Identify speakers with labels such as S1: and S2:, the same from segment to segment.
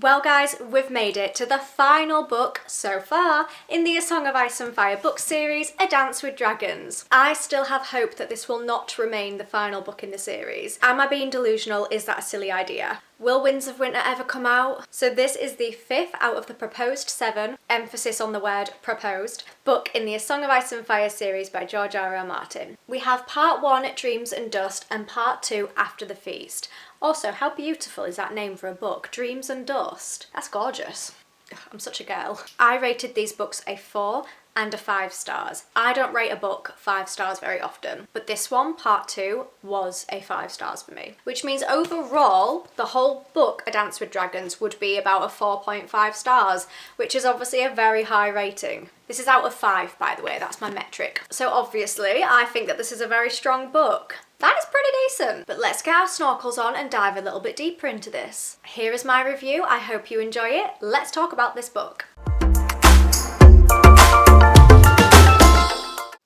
S1: Well guys, we've made it to the final book so far in the A Song of Ice and Fire book series, A Dance with Dragons. I still have hope that this will not remain the final book in the series. Am I being delusional? Is that a silly idea? Will Winds of Winter ever come out? So this is the 5th out of the proposed 7, emphasis on the word proposed, book in the A Song of Ice and Fire series by George R.R. Martin. We have part 1, Dreams and Dust, and part 2, After the Feast. Also, how beautiful is that name for a book? Dreams and Dust. That's gorgeous. Ugh, I'm such a girl. I rated these books a 4 and a 5 stars. I don't rate a book 5 stars very often, but this one, part 2, was a 5 stars for me. Which means overall, the whole book, A Dance with Dragons, would be about a 4.5 stars, which is obviously a very high rating. This is out of 5, by the way, that's my metric. So obviously, I think that this is a very strong book. That is pretty decent. But let's get our snorkels on and dive a little bit deeper into this. Here is my review. I hope you enjoy it. Let's talk about this book.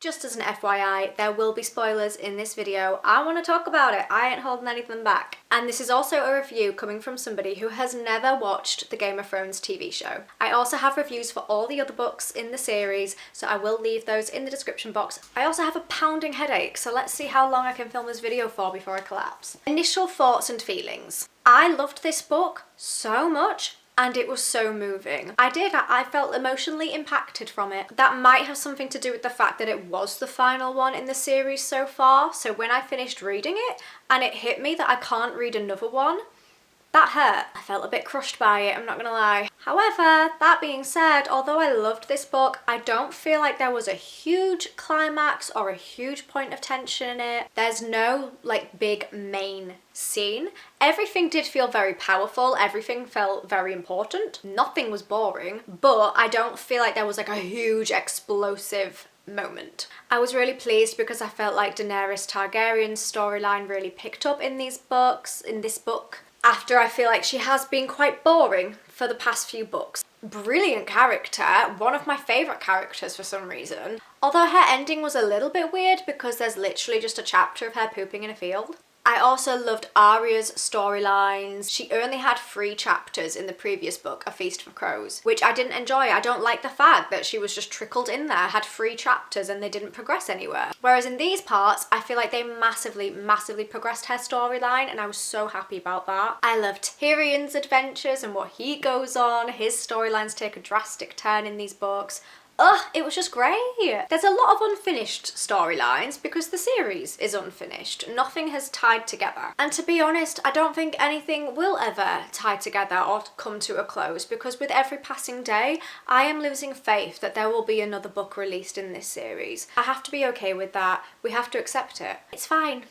S1: Just as an FYI, there will be spoilers in this video. I want to talk about it. I ain't holding anything back. And this is also a review coming from somebody who has never watched the Game of Thrones TV show. I also have reviews for all the other books in the series, so I will leave those in the description box. I also have a pounding headache, so let's see how long I can film this video for before I collapse. Initial thoughts and feelings. I loved this book so much. And it was so moving. I felt emotionally impacted from it. That might have something to do with the fact that it was the final one in the series so far. So when I finished reading it and it hit me that I can't read another one, that hurt. I felt a bit crushed by it, I'm not gonna lie. However, that being said, although I loved this book, I don't feel like there was a huge climax or a huge point of tension in it. There's no like big main scene. Everything did feel very powerful, everything felt very important. Nothing was boring, but I don't feel like there was like a huge explosive moment. I was really pleased because I felt like Daenerys Targaryen's storyline really picked up in this book. After I feel like she has been quite boring for the past few books. Brilliant character, one of my favourite characters for some reason. Although her ending was a little bit weird because there's literally just a chapter of her pooping in a field. I also loved Arya's storylines. She only had 3 chapters in the previous book, A Feast for Crows, which I didn't enjoy. I don't like the fact that she was just trickled in there, had 3 chapters and they didn't progress anywhere. Whereas in these parts, I feel like they massively progressed her storyline and I was so happy about that. I loved Tyrion's adventures and what he goes on. His storylines take a drastic turn in these books. Ugh, it was just great. There's a lot of unfinished storylines because the series is unfinished. Nothing has tied together. And to be honest, I don't think anything will ever tie together or come to a close because with every passing day, I am losing faith that there will be another book released in this series. I have to be okay with that. We have to accept it. It's fine.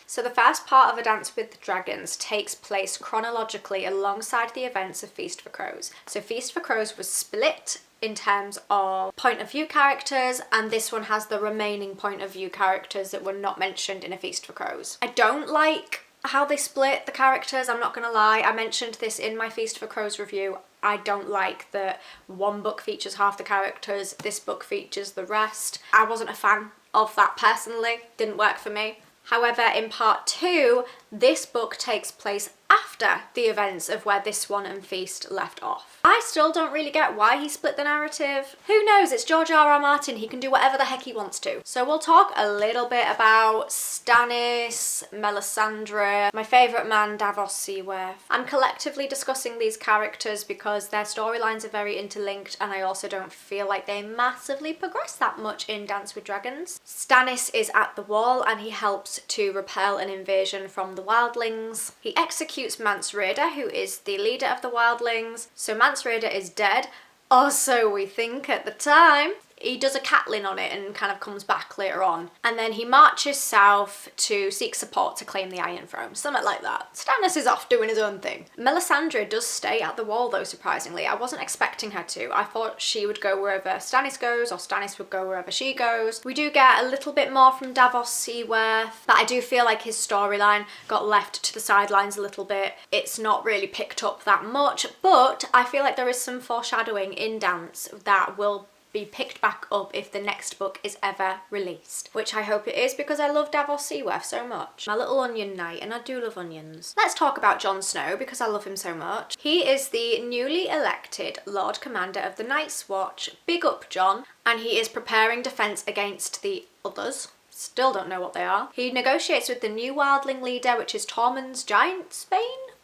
S1: So the first part of A Dance with Dragons takes place chronologically alongside the events of Feast for Crows. So Feast for Crows was split in terms of point of view characters, and this one has the remaining point of view characters that were not mentioned in A Feast for Crows. I don't like how they split the characters, I'm not gonna lie. I mentioned this in my Feast for Crows review. I don't like that one book features half the characters, this book features the rest. I wasn't a fan of that personally, didn't work for me. However, in part 2, this book takes place after the events of where this one and Feast left off. I still don't really get why he split the narrative. Who knows, it's George R.R. Martin, he can do whatever the heck he wants to. So we'll talk a little bit about Stannis, Melisandre, my favourite man Davos Seaworth. I'm collectively discussing these characters because their storylines are very interlinked and I also don't feel like they massively progress that much in Dance with Dragons. Stannis is at the wall and he helps to repel an invasion from the wildlings. He executes Mance Rayder, who is the leader of the wildlings. So Mance Rayder is dead, or so we think at the time. He does a Catelyn on it and kind of comes back later on. And then he marches south to seek support to claim the Iron Throne. Something like that. Stannis is off doing his own thing. Melisandre does stay at the wall though, surprisingly. I wasn't expecting her to. I thought she would go wherever Stannis goes or Stannis would go wherever she goes. We do get a little bit more from Davos Seaworth, but I do feel like his storyline got left to the sidelines a little bit. It's not really picked up that much, but I feel like there is some foreshadowing in Dance that will be picked back up if the next book is ever released, which I hope it is, because I love Davos Seaworth so much. My little onion knight, and I do love onions. Let's talk about Jon Snow because I love him so much. He is the newly elected Lord Commander of the Night's Watch. Big up, Jon. And he is preparing defence against the others. Still don't know what they are. He negotiates with the new wildling leader, which is Tormund's Giantsbane?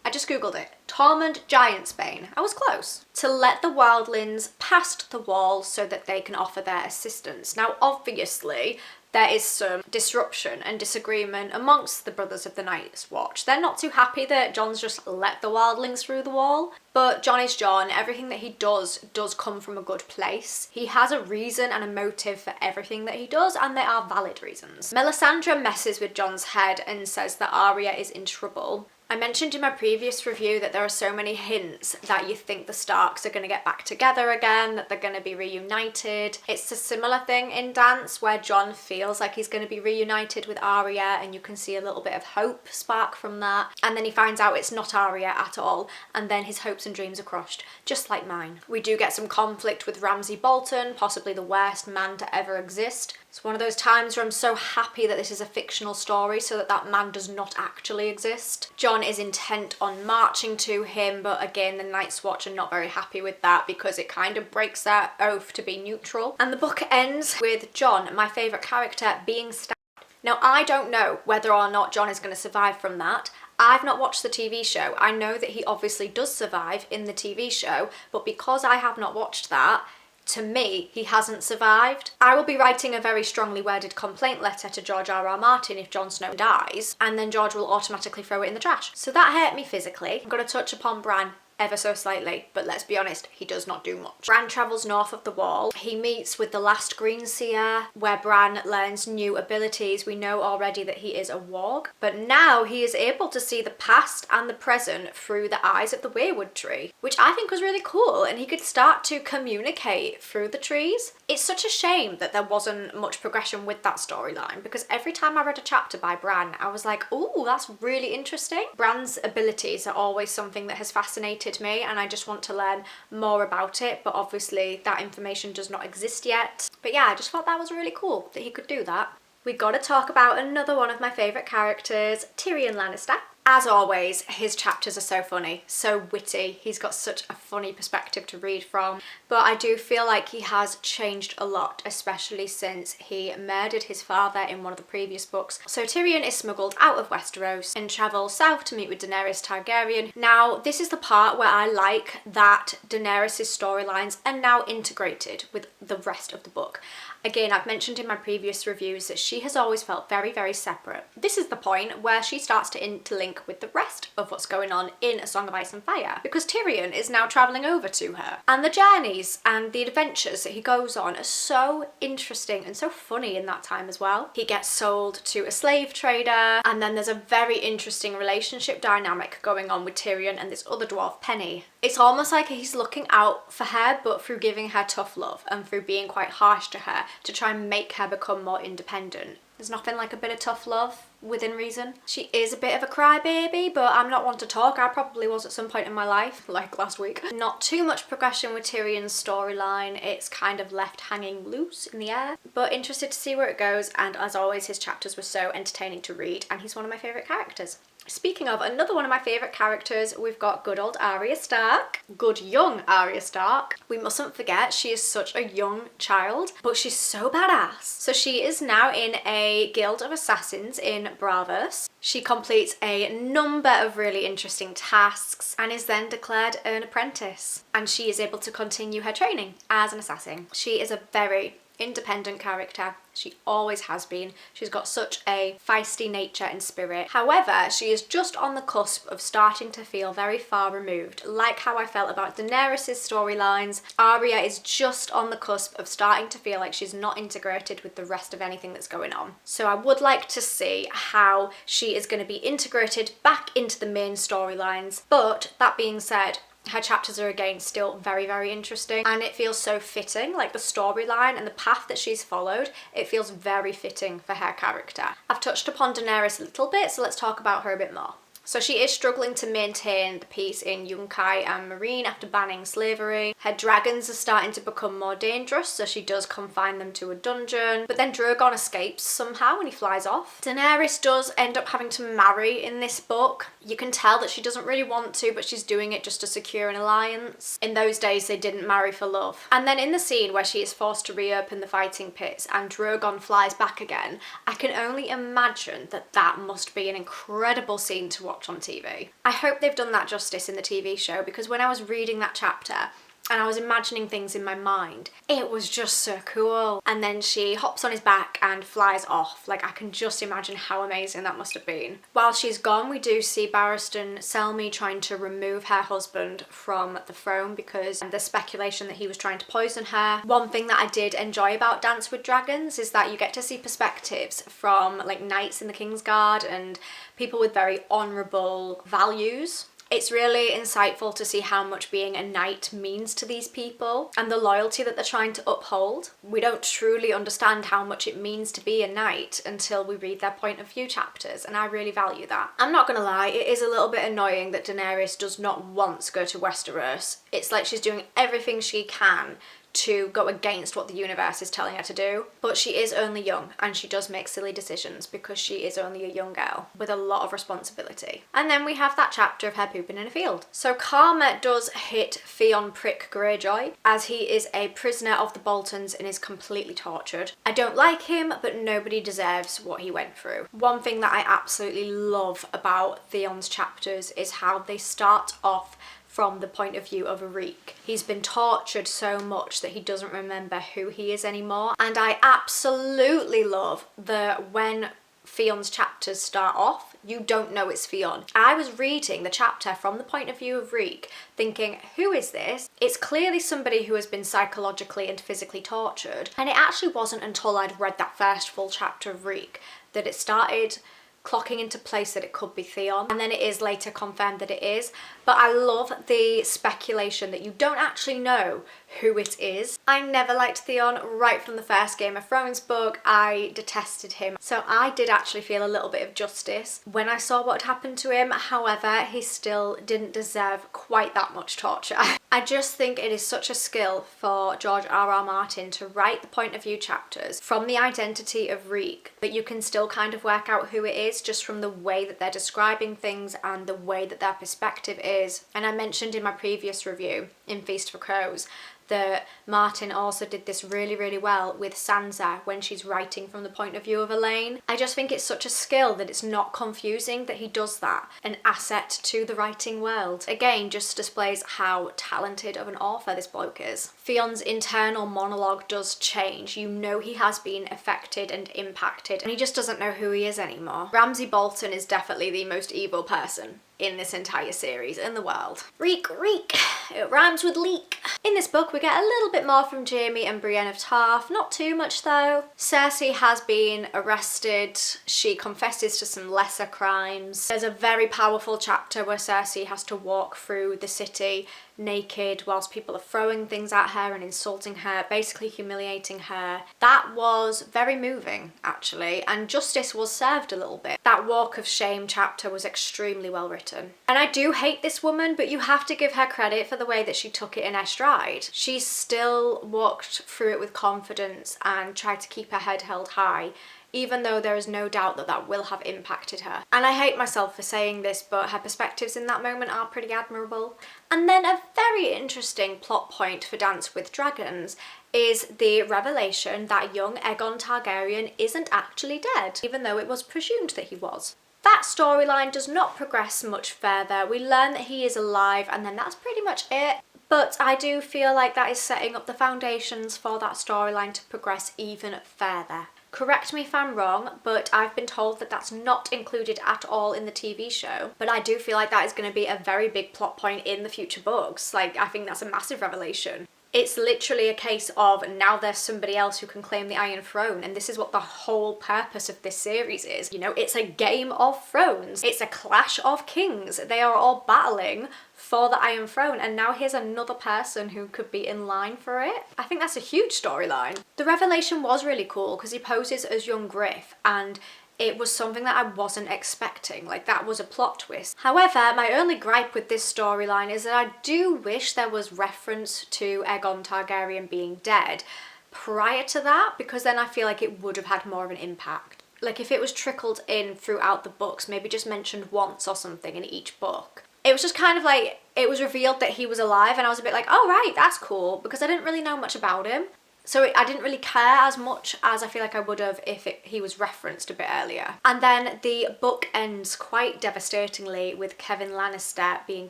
S1: I just googled it. Tormund Giantsbane. I was close. To let the wildlings past the wall so that they can offer their assistance. Now, obviously, there is some disruption and disagreement amongst the Brothers of the Night's Watch. They're not too happy that Jon's just let the wildlings through the wall. But Jon is Jon. Everything that he does come from a good place. He has a reason and a motive for everything that he does, and they are valid reasons. Melisandre messes with Jon's head and says that Arya is in trouble. I mentioned in my previous review that there are so many hints that you think the Starks are going to get back together again, that they're going to be reunited. It's a similar thing in Dance where Jon feels like he's going to be reunited with Arya, and you can see a little bit of hope spark from that. And then he finds out it's not Arya at all, and then his hopes and dreams are crushed, just like mine. We do get some conflict with Ramsay Bolton, possibly the worst man to ever exist. It's one of those times where I'm so happy that this is a fictional story so that that man does not actually exist. Jon is intent on marching to him, but again, the Night's Watch are not very happy with that because it kind of breaks their oath to be neutral. And the book ends with Jon, my favourite character, being stabbed. Now, I don't know whether or not Jon is going to survive from that. I've not watched the TV show. I know that he obviously does survive in the TV show, but because I have not watched that, to me, he hasn't survived. I will be writing a very strongly worded complaint letter to George R.R. Martin if Jon Snow dies, and then George will automatically throw it in the trash. So that hurt me physically. I'm going to touch upon Bran ever so slightly, but let's be honest, he does not do much. Bran travels north of the wall. He meets with the last Green Seer, where Bran learns new abilities. We know already that he is a warg, but now he is able to see the past and the present through the eyes of the Weirwood tree, which I think was really cool, and he could start to communicate through the trees. It's such a shame that there wasn't much progression with that storyline, because every time I read a chapter by Bran, I was like, ooh, that's really interesting. Bran's abilities are always something that has fascinated me, and I just want to learn more about it, but obviously that information does not exist yet. But yeah, I just thought that was really cool that he could do that. We gotta talk about another one of my favourite characters, Tyrion Lannister. As always, his chapters are so funny, so witty. He's got such a funny perspective to read from. But I do feel like he has changed a lot, especially since he murdered his father in one of the previous books. So Tyrion is smuggled out of Westeros and travels south to meet with Daenerys Targaryen. Now, this is the part where I like that Daenerys' storylines are now integrated with the rest of the book. Again, I've mentioned in my previous reviews that she has always felt very, very separate. This is the point where she starts to interlink with the rest of what's going on in A Song of Ice and Fire, because Tyrion is now travelling over to her. And the journeys and the adventures that he goes on are so interesting and so funny in that time as well. He gets sold to a slave trader, and then there's a very interesting relationship dynamic going on with Tyrion and this other dwarf, Penny. It's almost like he's looking out for her, but through giving her tough love and through being quite harsh to her to try and make her become more independent. There's nothing like a bit of tough love within reason. She is a bit of a crybaby, but I'm not one to talk. I probably was at some point in my life, like last week. Not too much progression with Tyrion's storyline. It's kind of left hanging loose in the air, but interested to see where it goes. And as always, his chapters were so entertaining to read, and he's one of my favourite characters. Speaking of another one of my favourite characters, we've got good old Arya Stark. Good young Arya Stark. We mustn't forget she is such a young child, but she's so badass. So she is now in a guild of assassins in Bravos. She completes a number of really interesting tasks and is then declared an apprentice. And she is able to continue her training as an assassin. She is a very independent character. She always has been. She's got such a feisty nature and spirit. However, she is just on the cusp of starting to feel very far removed. Like how I felt about Daenerys' storylines, Arya is just on the cusp of starting to feel like she's not integrated with the rest of anything that's going on. So I would like to see how she is going to be integrated back into the main storylines. But that being said, her chapters are again still very, very interesting, and it feels so fitting, like the storyline and the path that she's followed, it feels very fitting for her character. I've touched upon Daenerys a little bit, so let's talk about her a bit more. So she is struggling to maintain the peace in Yunkai and Meereen after banning slavery. Her dragons are starting to become more dangerous, so she does confine them to a dungeon. But then Drogon escapes somehow and he flies off. Daenerys does end up having to marry in this book. You can tell that she doesn't really want to, but she's doing it just to secure an alliance. In those days, they didn't marry for love. And then in the scene where she is forced to reopen the fighting pits and Drogon flies back again, I can only imagine that that must be an incredible scene to watch on TV. I hope they've done that justice in the TV show, because when I was reading that chapter and I was imagining things in my mind, it was just so cool. And then she hops on his back and flies off. Like, I can just imagine how amazing that must have been. While she's gone, we do see Barristan Selmy trying to remove her husband from the throne because there's speculation that he was trying to poison her. One thing that I did enjoy about Dance with Dragons is that you get to see perspectives from like knights in the Kingsguard and people with very honourable values. It's really insightful to see how much being a knight means to these people and the loyalty that they're trying to uphold. We don't truly understand how much it means to be a knight until we read their point of view chapters, and I really value that. I'm not gonna lie, it is a little bit annoying that Daenerys does not once go to Westeros. It's like she's doing everything she can to go against what the universe is telling her to do. But she is only young and she does make silly decisions because she is only a young girl with a lot of responsibility. And then we have that chapter of her pooping in a field. So karma does hit Theon Prick Greyjoy as he is a prisoner of the Boltons and is completely tortured. I don't like him, but nobody deserves what he went through. One thing that I absolutely love about Theon's chapters is how they start off from the point of view of Reek. He's been tortured so much that he doesn't remember who he is anymore. And I absolutely love that when Theon's chapters start off, you don't know it's Theon. I was reading the chapter from the point of view of Reek, thinking, who is this? It's clearly somebody who has been psychologically and physically tortured. And it actually wasn't until I'd read that first full chapter of Reek that it started clocking into place that it could be Theon, and then it is later confirmed that it is. But I love the speculation that you don't actually know who it is. I never liked Theon right from the first Game of Thrones book. I detested him. So I did actually feel a little bit of justice when I saw what happened to him. However, he still didn't deserve quite that much torture. I just think it is such a skill for George R.R. Martin to write the point of view chapters from the identity of Reek, but you can still kind of work out who it is just from the way that they're describing things and the way that their perspective is. And I mentioned in my previous review in Feast for Crows that Martin also did this really, really well with Sansa when she's writing from the point of view of Elaine. I just think it's such a skill that it's not confusing that he does that, an asset to the writing world. Again, just displays how talented of an author this bloke is. Theon's internal monologue does change. You know he has been affected and impacted, and he just doesn't know who he is anymore. Ramsay Bolton is definitely the most evil person in this entire series in the world. Reek, reek. It rhymes with leak. In this book, we get a little bit more from Jaime and Brienne of Tarth. Not too much though. Cersei has been arrested. She confesses to some lesser crimes. There's a very powerful chapter where Cersei has to walk through the city naked whilst people are throwing things at her and insulting her, basically humiliating her. That was very moving, actually, and justice was served a little bit. That walk of shame chapter was extremely well written. And I do hate this woman, but you have to give her credit for the way that she took it in her stride. She still walked through it with confidence and tried to keep her head held high, even though there is no doubt that that will have impacted her. And I hate myself for saying this, but her perspectives in that moment are pretty admirable. And then a very interesting plot point for Dance with Dragons is the revelation that young Aegon Targaryen isn't actually dead, even though it was presumed that he was. That storyline does not progress much further. We learn that he is alive and then that's pretty much it. But I do feel like that is setting up the foundations for that storyline to progress even further. Correct me if I'm wrong, but I've been told that that's not included at all in the TV show. But I do feel like that is going to be a very big plot point in the future books. Like, I think that's a massive revelation. It's literally a case of now there's somebody else who can claim the Iron Throne, and this is what the whole purpose of this series is. You know, it's a Game of Thrones. It's a clash of kings. They are all battling for the Iron Throne, and now here's another person who could be in line for it. I think that's a huge storyline. The revelation was really cool because he poses as young Griff, and it was something that I wasn't expecting. Like, that was a plot twist. However, my only gripe with this storyline is that I do wish there was reference to Aegon Targaryen being dead prior to that, because then I feel like it would have had more of an impact. Like, if it was trickled in throughout the books, maybe just mentioned once or something in each book. It was just kind of like, it was revealed that he was alive and I was a bit like, oh right, that's cool, because I didn't really know much about him. So I didn't really care as much as I feel like I would have if he was referenced a bit earlier. And then the book ends quite devastatingly with Kevan Lannister being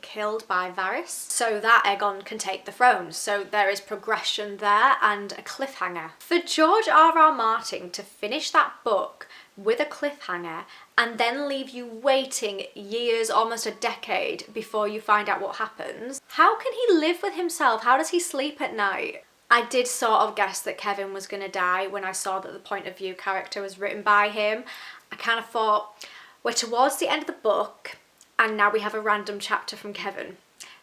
S1: killed by Varys so that Aegon can take the throne. So there is progression there and a cliffhanger. For George R.R. Martin to finish that book with a cliffhanger and then leave you waiting years, almost a decade, before you find out what happens, how can he live with himself? How does he sleep at night? I did sort of guess that Kevan was going to die when I saw that the point of view character was written by him. I kind of thought, we're towards the end of the book and now we have a random chapter from Kevan.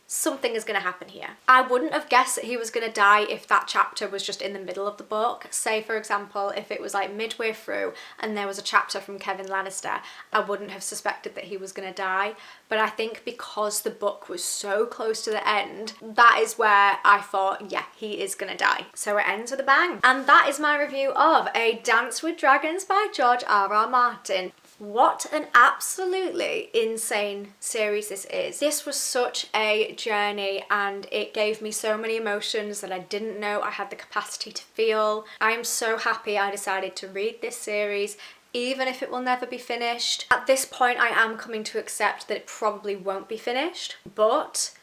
S1: Something is going to happen here. I wouldn't have guessed that he was going to die if that chapter was just in the middle of the book. Say, for example, if it was like midway through and there was a chapter from Kevan Lannister, I wouldn't have suspected that he was going to die. But I think because the book was so close to the end, that is where I thought, yeah, he is going to die. So it ends with a bang. And that is my review of A Dance with Dragons by George R.R. Martin. What an absolutely insane series this is. This was such a journey and it gave me so many emotions that I didn't know I had the capacity to feel. I am so happy I decided to read this series, even if it will never be finished. At this point, I am coming to accept that it probably won't be finished, but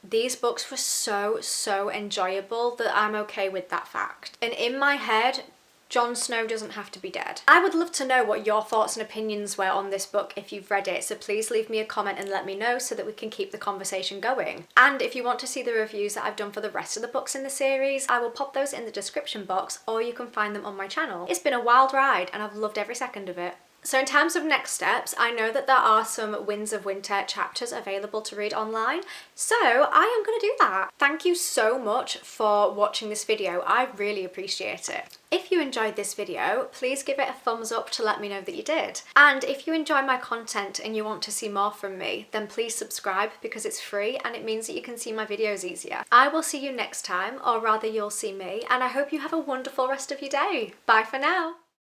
S1: these books were so enjoyable that I'm okay with that fact. And in my head, Jon Snow doesn't have to be dead. I would love to know what your thoughts and opinions were on this book if you've read it, so please leave me a comment and let me know so that we can keep the conversation going. And if you want to see the reviews that I've done for the rest of the books in the series, I will pop those in the description box, or you can find them on my channel. It's been a wild ride and I've loved every second of it. So in terms of next steps, I know that there are some Winds of Winter chapters available to read online, so I am going to do that. Thank you so much for watching this video, I really appreciate it. If you enjoyed this video, please give it a thumbs up to let me know that you did. And if you enjoy my content and you want to see more from me, then please subscribe because it's free and it means that you can see my videos easier. I will see you next time, or rather you'll see me, and I hope you have a wonderful rest of your day. Bye for now.